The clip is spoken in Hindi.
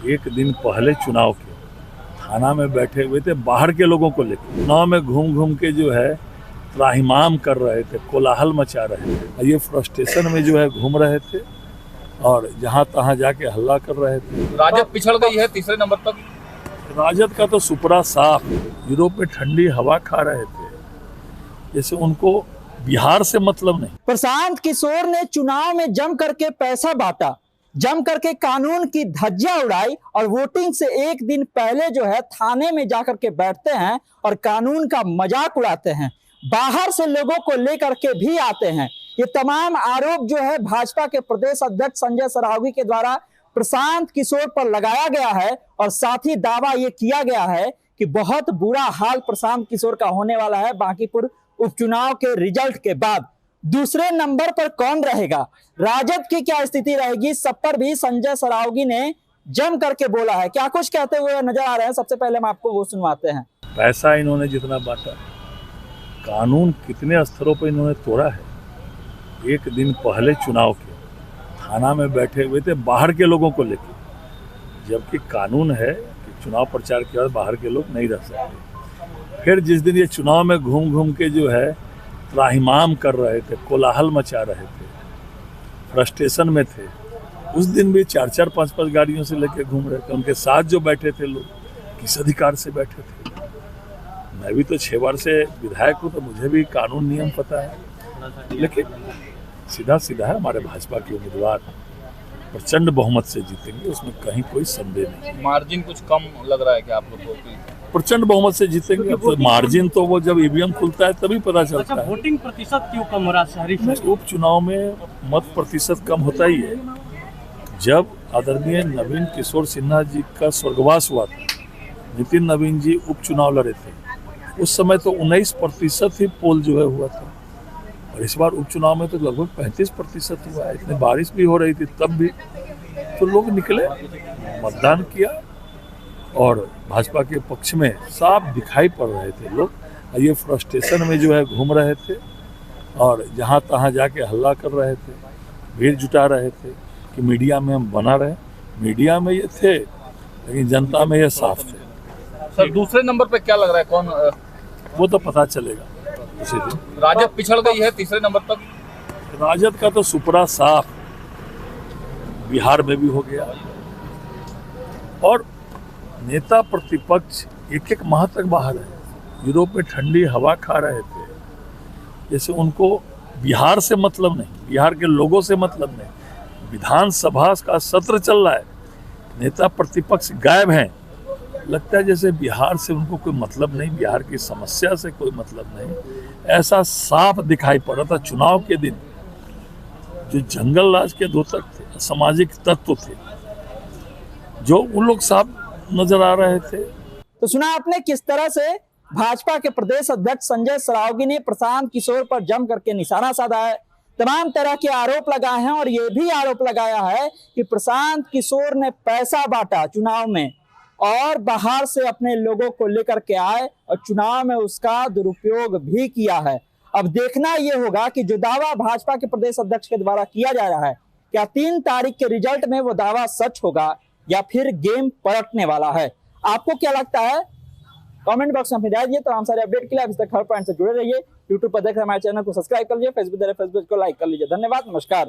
एक दिन पहले चुनाव के थाना में बैठे हुए थे बाहर के लोगों को लेकर। चुनाव में घूम घूम के जो है त्राहिमाम कर रहे थे, कोलाहल मचा रहे थे। ये फ्रस्ट्रेशन में जो है घूम रहे थे और जहां तहां जाके हल्ला कर रहे थे। राजद पिछड़ गई है तीसरे नंबर तक। राजद का तो सुपरा साफ। यूरोप में ठंडी हवा खा रहे थे, जैसे उनको बिहार से मतलब नहीं। प्रशांत किशोर ने चुनाव में जम करके पैसा बांटा, जम करके कानून की धज्जियां उड़ाई और वोटिंग से एक दिन पहले जो है थाने में जाकर के बैठते हैं और कानून का मजाक उड़ाते हैं। बाहर से लोगों को लेकर के भी आते हैं। ये तमाम आरोप जो है भाजपा के प्रदेश अध्यक्ष संजय सरावगी के द्वारा प्रशांत किशोर पर लगाया गया है और साथ ही दावा ये किया गया है कि बहुत बुरा हाल प्रशांत किशोर का होने वाला है बांकीपुर उपचुनाव के रिजल्ट के बाद। दूसरे नंबर पर कौन रहेगा, राजद की क्या स्थिति रहेगी, सब पर भी संजय सरावगी ने जम करके बोला है। क्या कुछ कहते हुए नजर आ रहे हैं, सबसे पहले हम आपको वो सुनवाते हैं। पैसा इन्होंने जितना बांटा, कानून कितने स्तरों पर इन्होंने तोड़ा है। एक दिन पहले चुनाव के थाना में बैठे हुए थे बाहर के लोगों को लेकर, जबकि कानून है कि चुनाव प्रचार के बाद बाहर के लोग नहीं रह सकते। फिर जिस दिन ये चुनाव में घूम घूम के जो है त्राहिमाम कर रहे थे, कोलाहल मचा रहे थे, फ्रस्ट्रेशन में थे, उस दिन भी 4-4, 5-5 गाड़ियों से लेके घूम रहे थे। उनके साथ जो बैठे थे लोग किस अधिकार से बैठे थे। मैं भी तो 6 बार से विधायक हूँ, तो मुझे भी कानून नियम पता है। लेकिन सीधा सीधा है, हमारे भाजपा के उम्मीदवार प्रचंड बहुमत से जीतेंगे, उसमें कहीं कोई संदेह नहीं। मार्जिन कुछ कम लग रहा है कि आप लोग को? प्रचंड बहुमत से जीतेंगे। तो मार्जिन तो वो जब ईवीएम खुलता है तभी पता चलता है। वोटिंग प्रतिशत क्यों कम हो रहा है शहरी में? उपचुनाव में मत प्रतिशत कम होता ही है। जब आदरणीय नवीन किशोर सिन्हा जी का स्वर्गवास हुआ था, नितिन नवीन जी उपचुनाव लड़े थे, उस समय तो 19% ही पोल जो है हुआ था। और इस बार उपचुनाव में तो लगभग 35% हुआ है। इतनी बारिश भी हो रही थी तब भी तो लोग निकले, मतदान किया और भाजपा के पक्ष में साफ दिखाई पड़ रहे थे लोग। ये फ्रस्ट्रेशन में जो है घूम रहे थे और जहां तहां जाके हल्ला कर रहे थे, भीड़ जुटा रहे थे कि मीडिया में हम बना रहे। मीडिया में ये थे लेकिन जनता में ये साफ थे। सर दूसरे नंबर पे क्या लग रहा है, कौन? वो तो पता चलेगा उसी दिन। राजद पिछड़ गई है तीसरे नंबर तक। राजद का तो सुपरा साफ बिहार में भी हो गया और नेता प्रतिपक्ष एक माह तक बाहर है। यूरोप में ठंडी हवा खा रहे थे, जैसे उनको बिहार से मतलब नहीं, बिहार के लोगों से मतलब नहीं। विधानसभा का सत्र चल रहा है, नेता प्रतिपक्ष गायब हैं। लगता है जैसे बिहार से उनको कोई मतलब नहीं, बिहार की समस्या से कोई मतलब नहीं। ऐसा साफ दिखाई पड़ रहा था चुनाव के दिन। जो जंगल राज के दोतक थे, सामाजिक तत्व थे, जो उन लोग साफ नजर आ रहे थे। तो सुना आपने किस तरह से भाजपा के प्रदेश अध्यक्ष संजय सरावगी ने प्रशांत किशोर पर जम करके निशाना साधा है। तमाम तरह के आरोप लगाए हैं और ये भी आरोप लगाया है कि प्रशांत किशोर ने पैसा बांटा चुनाव में और बाहर से अपने लोगों को लेकर के आए और चुनाव में उसका दुरुपयोग भी किया है। अब देखना यह होगा कि जो दावा भाजपा के प्रदेश अध्यक्ष के द्वारा किया जा रहा है, क्या 3 तारीख के रिजल्ट में वो दावा सच होगा या फिर गेम पलटने वाला है। आपको क्या लगता है, कमेंट बॉक्स में अपनी राय दीजिए। तमाम सारे अपडेट के लिए आप इस तक हर पॉइंट से जुड़े रहिए। यूट्यूब पर देख रहे हमारे चैनल को सब्सक्राइब कर लीजिए, फेसबुक देख रहे फेसबुक को लाइक कर लीजिए। धन्यवाद, नमस्कार।